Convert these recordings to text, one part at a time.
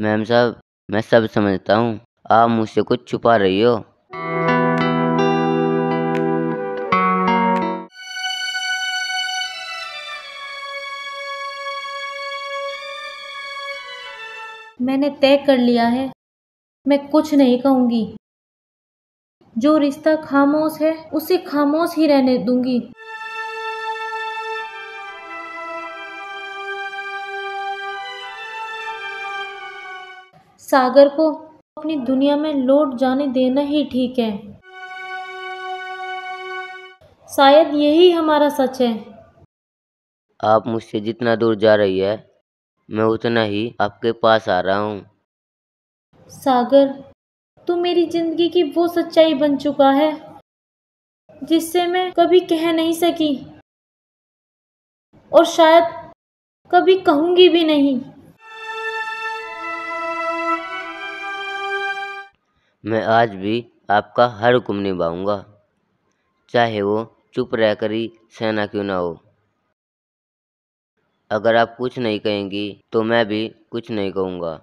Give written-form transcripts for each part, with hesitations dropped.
Ma'am साहब, मैं सब समझता हूँ। आप मुझसे कुछ छुपा रही हो। मैंने तय कर लिया है, मैं कुछ नहीं कहूंगी। जो रिश्ता खामोश है उसे खामोश ही रहने दूंगी। सागर को अपनी दुनिया में लौट जाने देना ही ठीक है। शायद यही हमारा सच है। आप मुझसे जितना दूर जा रही है, मैं उतना ही आपके पास आ रहा हूँ। सागर, तू मेरी जिंदगी की वो सच्चाई बन चुका है जिससे मैं कभी कह नहीं सकी और शायद कभी कहूंगी भी नहीं। मैं आज भी आपका हर हुक्म निभाऊंगा, चाहे वो चुप रहकर ही सहना क्यों ना हो। अगर आप कुछ नहीं कहेंगी तो मैं भी कुछ नहीं कहूँगा।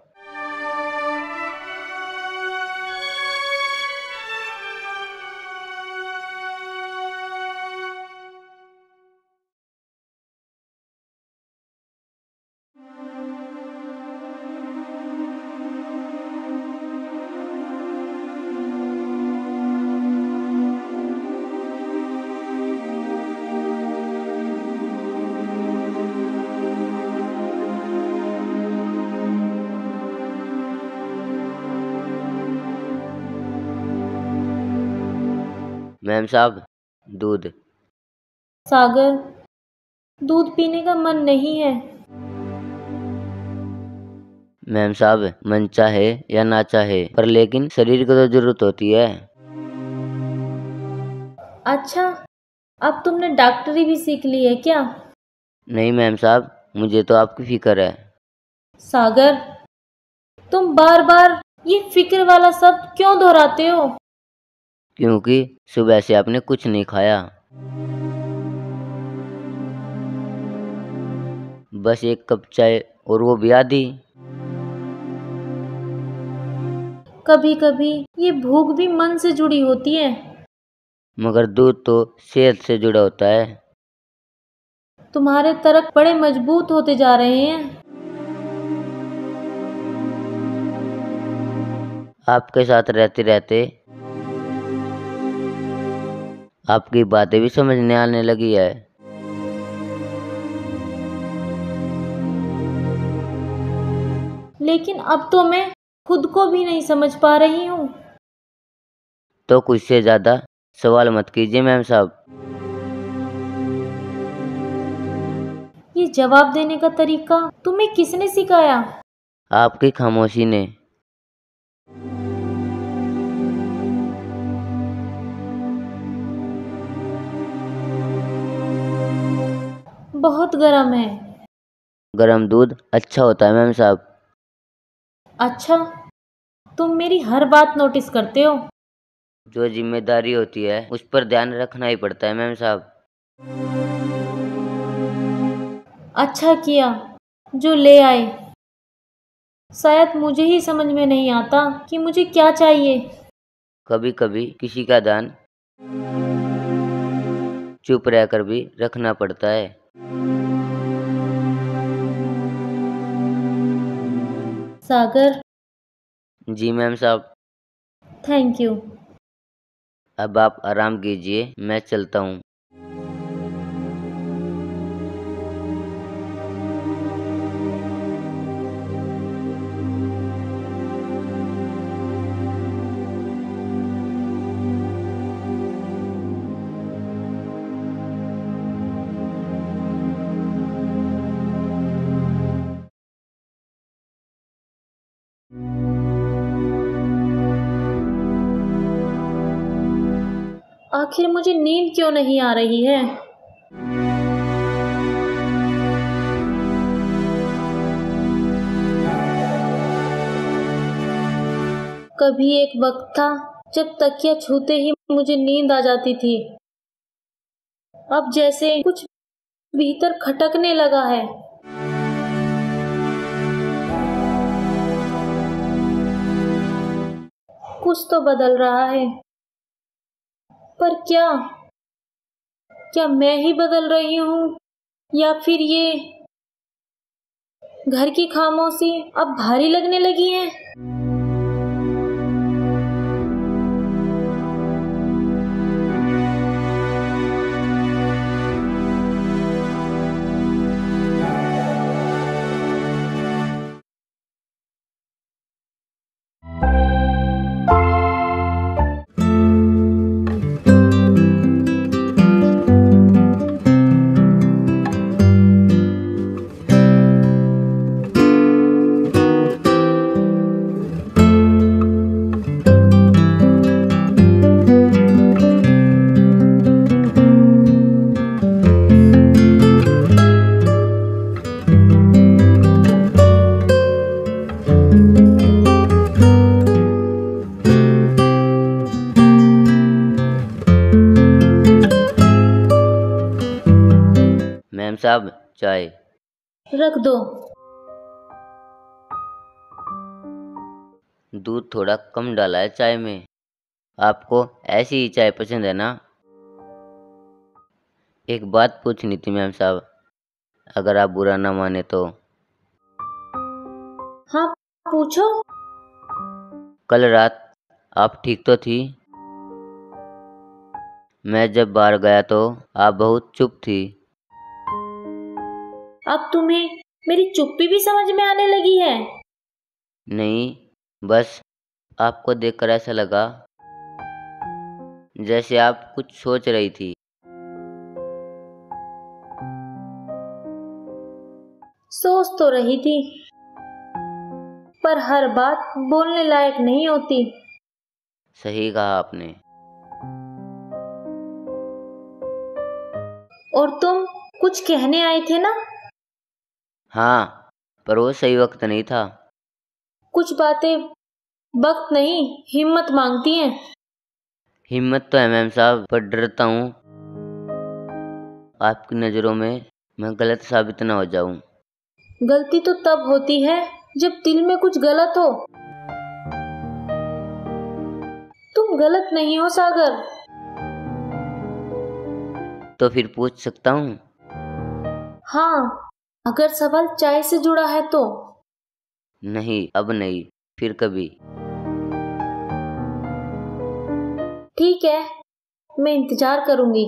मैम साहब, दूध। सागर, दूध पीने का मन नहीं है। मैम साहब, मन चाहे या ना चाहे, पर लेकिन शरीर को तो जरूरत होती है। अच्छा, अब तुमने डॉक्टरी भी सीख ली है क्या? नहीं मैम साहब, मुझे तो आपकी फिक्र है। सागर, तुम बार बार ये फिक्र वाला शब्द क्यों दोहराते हो? क्योंकि सुबह से आपने कुछ नहीं खाया, बस एक कप चाय, और वो भी आधी। कभी कभी ये भूख भी मन से जुड़ी होती है। मगर दूध तो सेहत से जुड़ा होता है। तुम्हारे तर्क बड़े मजबूत होते जा रहे हैं। आपके साथ रहते रहते आपकी बातें भी समझने आने लगी है। लेकिन अब तो मैं खुद को भी नहीं समझ पा रही हूँ। तो कुछ से ज्यादा सवाल मत कीजिए मैम साहब। ये जवाब देने का तरीका तुम्हें किसने सिखाया? आपकी खामोशी ने। बहुत गर्म है। गरम दूध अच्छा होता है मैम साहब। अच्छा, तुम मेरी हर बात नोटिस करते हो। जो जिम्मेदारी होती है उस पर ध्यान रखना ही पड़ता है मैम साहब। अच्छा किया जो ले आए। शायद मुझे ही समझ में नहीं आता कि मुझे क्या चाहिए। कभी कभी किसी का ध्यान चुप रहकर भी रखना पड़ता है। सागर, जी मैम साहब। Thank you. अब आप आराम कीजिए, मैं चलता हूँ। आखिर मुझे नींद क्यों नहीं आ रही है? कभी एक वक्त था जब तकिया छूते ही मुझे नींद आ जाती थी। अब जैसे कुछ भीतर खटकने लगा है। कुछ तो बदल रहा है, पर क्या? क्या मैं ही बदल रही हूँ, या फिर ये घर की खामोशी अब भारी लगने लगी है? मैम साहब, चाय। रख दो। दूध थोड़ा कम डाला है चाय में। आपको ऐसी ही चाय पसंद है ना? एक बात पूछनी थी मैम साहब, अगर आप बुरा ना माने तो। हाँ, पूछो। कल रात आप ठीक तो थी? मैं जब बाहर गया तो आप बहुत चुप थी। अब तुम्हें मेरी चुप्पी भी समझ में आने लगी है? नहीं, बस आपको देखकर ऐसा लगा जैसे आप कुछ सोच रही थी। सोच तो रही थी, पर हर बात बोलने लायक नहीं होती। सही कहा आपने। और तुम कुछ कहने आए थे ना? हाँ, पर वो सही वक्त नहीं था। कुछ बातें वक्त नहीं, हिम्मत मांगती हैं। हिम्मत तो है मैम साहब, पर डरता हूँ आपकी नज़रों में मैं गलत साबित ना हो जाऊं। गलती तो तब होती है जब दिल में कुछ गलत हो। तुम गलत नहीं हो सागर। तो फिर पूछ सकता हूँ? हाँ, अगर सवाल चाय से जुड़ा है तो। नहीं, अब नहीं, फिर कभी। ठीक है, मैं इंतजार करूंगी।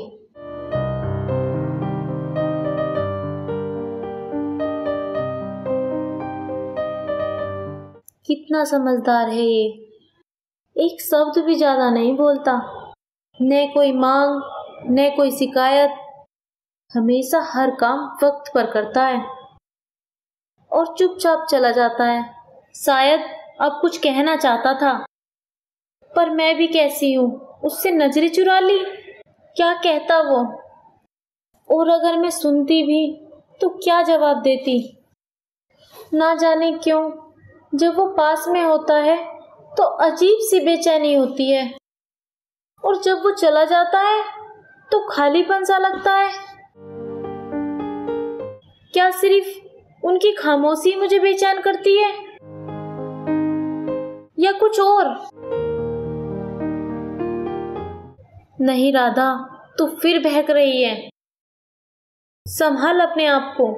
कितना समझदार है ये, एक शब्द भी ज्यादा नहीं बोलता। न कोई मांग, न कोई शिकायत, हमेशा हर काम वक्त पर करता है और चुपचाप चला जाता है। शायद अब कुछ कहना चाहता था, पर मैं भी कैसी हूँ, उससे नजरें चुरा ली। क्या कहता वो? और अगर मैं सुनती भी तो क्या जवाब देती? ना जाने क्यों जब वो पास में होता है तो अजीब सी बेचैनी होती है, और जब वो चला जाता है तो खालीपन सा लगता है। क्या सिर्फ उनकी खामोशी मुझे बेचैन करती है, या कुछ और? नहीं राधा, तू फिर बहक रही है। संभाल अपने आप को।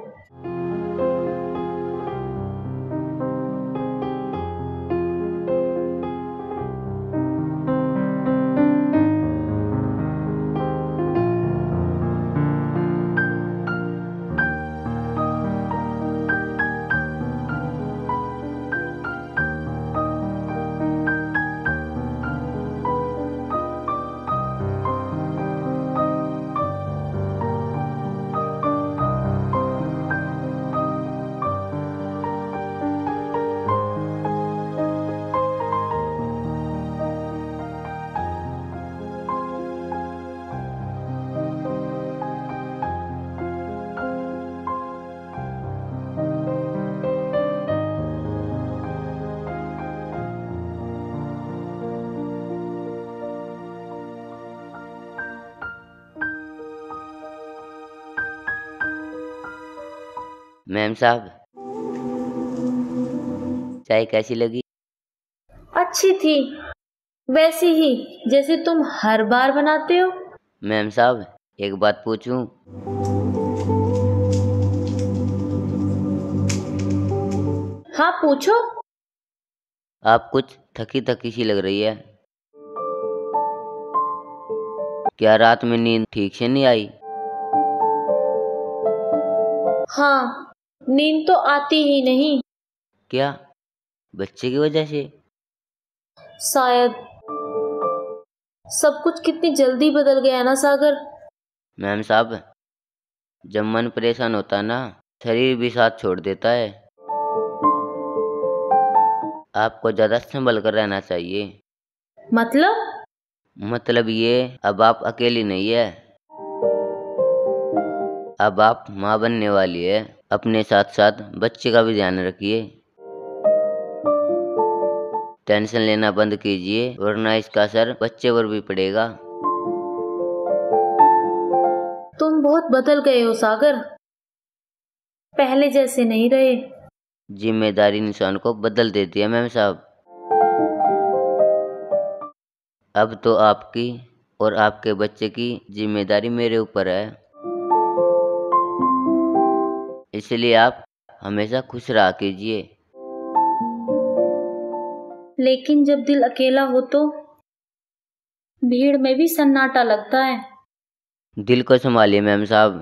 मैम साहब, चाय कैसी लगी? अच्छी थी, वैसी ही जैसे तुम हर बार बनाते हो। मैम साहब, एक बात पूछूं? हाँ पूछो। आप कुछ थकी थकी सी लग रही है। क्या रात में नींद ठीक से नहीं आई? हाँ, नींद तो आती ही नहीं। क्या बच्चे की वजह से? शायद। सब कुछ कितनी जल्दी बदल गया ना सागर। मैम साहब, जब मन परेशान होता है ना, शरीर भी साथ छोड़ देता है। आपको ज्यादा संभल कर रहना चाहिए। मतलब ये, अब आप अकेली नहीं है। अब आप माँ बनने वाली है। अपने साथ साथ बच्चे का भी ध्यान रखिए। टेंशन लेना बंद कीजिए, वरना इसका असर बच्चे पर भी पड़ेगा। तुम बहुत बदल गए हो सागर, पहले जैसे नहीं रहे। जिम्मेदारी इंसान को बदल देती है मैम साहब। अब तो आपकी और आपके बच्चे की जिम्मेदारी मेरे ऊपर है। इसलिए आप हमेशा खुश रहा कीजिए। लेकिन जब दिल अकेला हो तो भीड़ में भी सन्नाटा लगता है। दिल को संभालिए मैम साहब।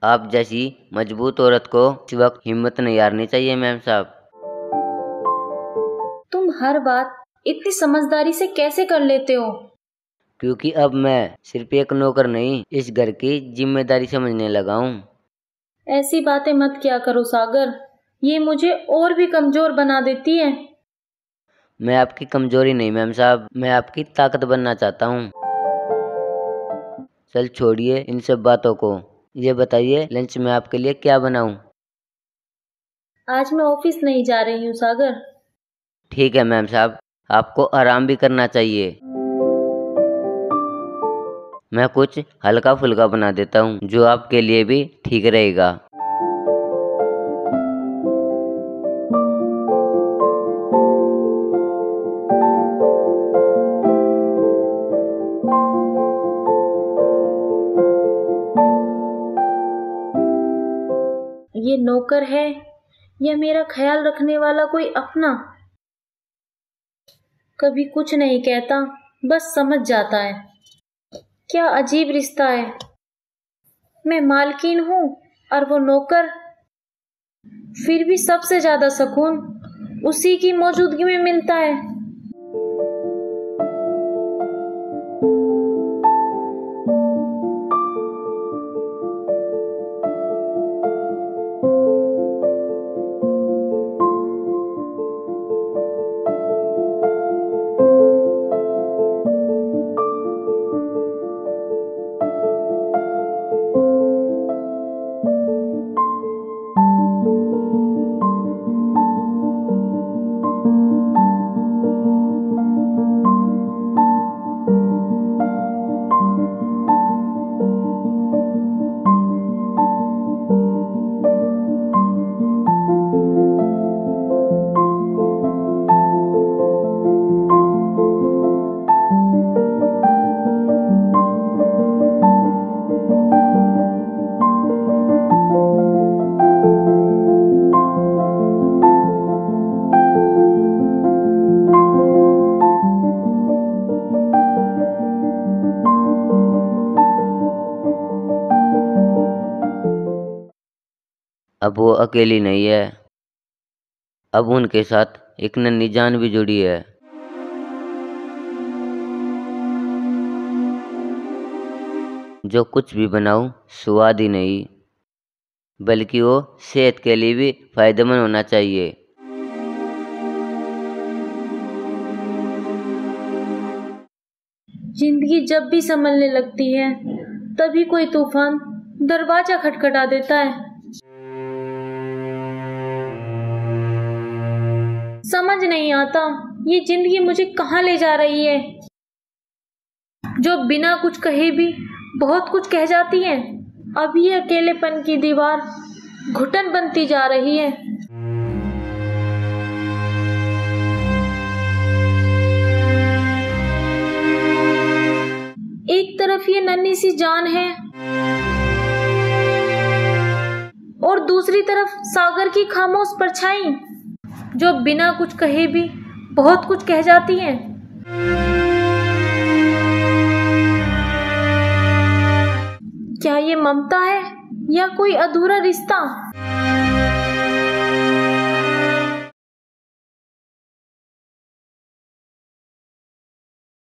आप जैसी मजबूत औरत को इस वक्त हिम्मत नहीं हारनी चाहिए मैम साहब। तुम हर बात इतनी समझदारी से कैसे कर लेते हो? क्योंकि अब मैं सिर्फ एक नौकर नहीं, इस घर की जिम्मेदारी समझने लगा हूँ। ऐसी बातें मत किया करो सागर, ये मुझे और भी कमजोर बना देती है। मैं आपकी कमजोरी नहीं मैम साहब, मैं आपकी ताकत बनना चाहता हूँ। चल छोड़िए इन सब बातों को। ये बताइए, लंच में आपके लिए क्या बनाऊं? आज मैं ऑफिस नहीं जा रही हूँ सागर। ठीक है मैम साहब, आपको आराम भी करना चाहिए। मैं कुछ हल्का फुल्का बना देता हूँ, जो आपके लिए भी ठीक रहेगा। ये नौकर है या मेरा ख्याल रखने वाला कोई अपना? कभी कुछ नहीं कहता, बस समझ जाता है। क्या अजीब रिश्ता है। मैं मालकिन हूँ और वो नौकर। फिर भी सबसे ज्यादा सुकून उसी की मौजूदगी में मिलता है। अब वो अकेली नहीं है, अब उनके साथ एक नन्ही जान भी जुड़ी है। जो कुछ भी बनाऊं, स्वाद ही नहीं, बल्कि वो सेहत के लिए भी फायदेमंद होना चाहिए। जिंदगी जब भी संभलने लगती है, तभी कोई तूफान दरवाजा खटखटा देता है। समझ नहीं आता ये जिंदगी मुझे कहाँ ले जा रही है, जो बिना कुछ कहे भी बहुत कुछ कह जाती है। अब ये अकेलेपन की दीवार घुटन बनती जा रही है। सी जान है, और दूसरी तरफ सागर की खामोश परछाई जो बिना कुछ कहे भी बहुत कुछ कह जाती है। क्या ये ममता है या कोई अधूरा रिश्ता?